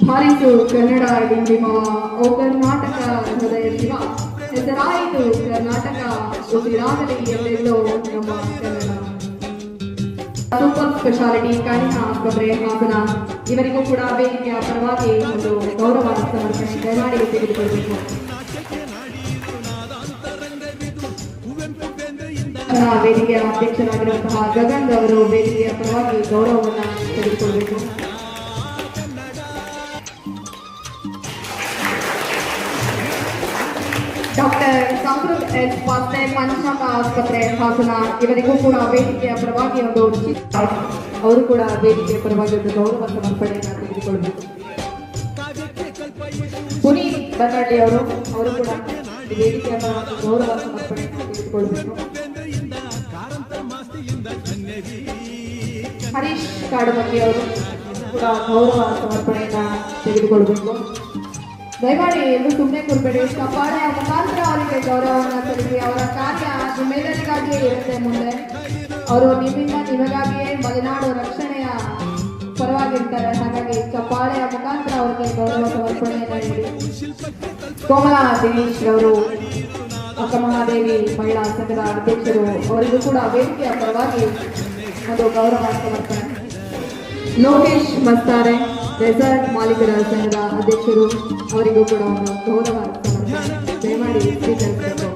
ಹಾರಿತು ಕನ್ನಡ ಡಿಂಡಿಮ ಓ ಕರ್ನಾಟಕ ಹೃದಯ ಶಿವ ಹೆಸರಾಯಿತು ಕರ್ನಾಟಕ ಉಸಿರಾಗಲಿ ಎಲ್ಲೆಲ್ಲೋ ನಮ್ಮ ಕನ್ನಡ. ಸೂಪರ್ ಸ್ಪೆಷಾಲಿಟಿ ಕಣ್ಣಿನ ಆಸ್ಪತ್ರೆ ಹಾಸನ ಇವರಿಗೂ ಕೂಡ ವೇದಿಕೆಯ ಪರವಾಗಿ ಒಂದು ಗೌರವ ಸಮರ್ಪಣೆ ದಯಮಾಡಿ ತೆಗೆದುಕೊಳ್ಳಬೇಕು. ವೇದಿಕೆಯ ಅಧ್ಯಕ್ಷರಾಗಿರುವಂತಹ ಗಗನ್ ಅವರು ವೇದಿಕೆಯ ಪರವಾಗಿ ಗೌರವವನ್ನು ತೆಗೆದುಕೊಳ್ಳಬೇಕು. ಡಾಕ್ಟರ್ ಸಂಸ್ಕೃತ್ ಎಸ್ ಪಾಸ್ತೆ ಪಂಚನಾಮ ಆಸ್ಪತ್ರೆ ಹಾಸನ ಇವರಿಗೂ ಕೂಡ ವೇದಿಕೆಯ ಪರವಾಗಿ ಒಂದು ಅವರು ಕೂಡ ವೇದಿಕೆಯ ಪರವಾಗಿ ಒಂದು ಗೌರವ ಸಮರ್ಪಣೆಯನ್ನು ತೆಗೆದುಕೊಳ್ಳಬೇಕು. ಪುನೀತ್ ಬನ್ನಳ್ಳಿ ಅವರು ಕೂಡ ವೇದಿಕೆಯ ಪರವಾಗಿ ಗೌರವ ಸಮರ್ಪಣೆಯನ್ನು ತೆಗೆದುಕೊಳ್ಳಬೇಕು. ಹರೀಶ್ ಕಾಡುಮತಿ ಅವರು ಕೂಡ ಗೌರವ ಸಮರ್ಪಣೆಯನ್ನು ತೆಗೆದುಕೊಳ್ಳಬೇಕು. ದಯಮಾಡಿ ಎಲ್ಲೂ ಸುಮ್ಮನೆ ಕೂರ್ಬೇಡಿ. ಕಪಾಳೆಯ ಮುಖಾಂತರ ಅವರಿಗೆ ಗೌರವವನ್ನು ಸಲ್ಲಿಸಿ. ಅವರ ಕಾರ್ಯ ನಿಮ್ಮೆಲ್ಲರಿಗಾಗಿಯೇ ಇರುತ್ತೆ. ಮುಂದೆ ಅವರು ನಿಮ್ಮಿಂದ ನಿಮಗಾಗಿಯೇ ಮಲೆನಾಡು ರಕ್ಷಣೆಯ ಪರವಾಗಿರ್ತಾರೆ. ಹಾಗಾಗಿ ಕಪಾಳೆಯ ಮುಖಾಂತರ ಅವರಿಗೆ ಗೌರವ ಸಮರ್ಪಣೆಯನ್ನು ನೀಡಿ. ಕೋಮಲಾ ದಿನೇಶ್ ಅವರು ಅಕ್ಕಮಹಾದೇವಿ ಮಹಿಳಾ ಸಂಘದ ಅಧ್ಯಕ್ಷರು ಅವರಿಗೂ ಕೂಡ ವೇದಿಕೆಯ ಪರವಾಗಿ ಒಂದು ಗೌರವ ಸಮರ್ಪಣೆ. ಲೋಕೇಶ್ ಮಸ್ತಾರೆ ರೆಸಾರ್ಟ್ ಮಾಲೀಕರ ಸಂಘದ ಅಧ್ಯಕ್ಷರು ಅವರಿಗೂ ಕೂಡ ಒಂದು ಗೌರವ ಸಮರ್ಪಣೆ ದಯಮಾಡಿ ಸ್ವೀಕರಿಸಬೇಕು.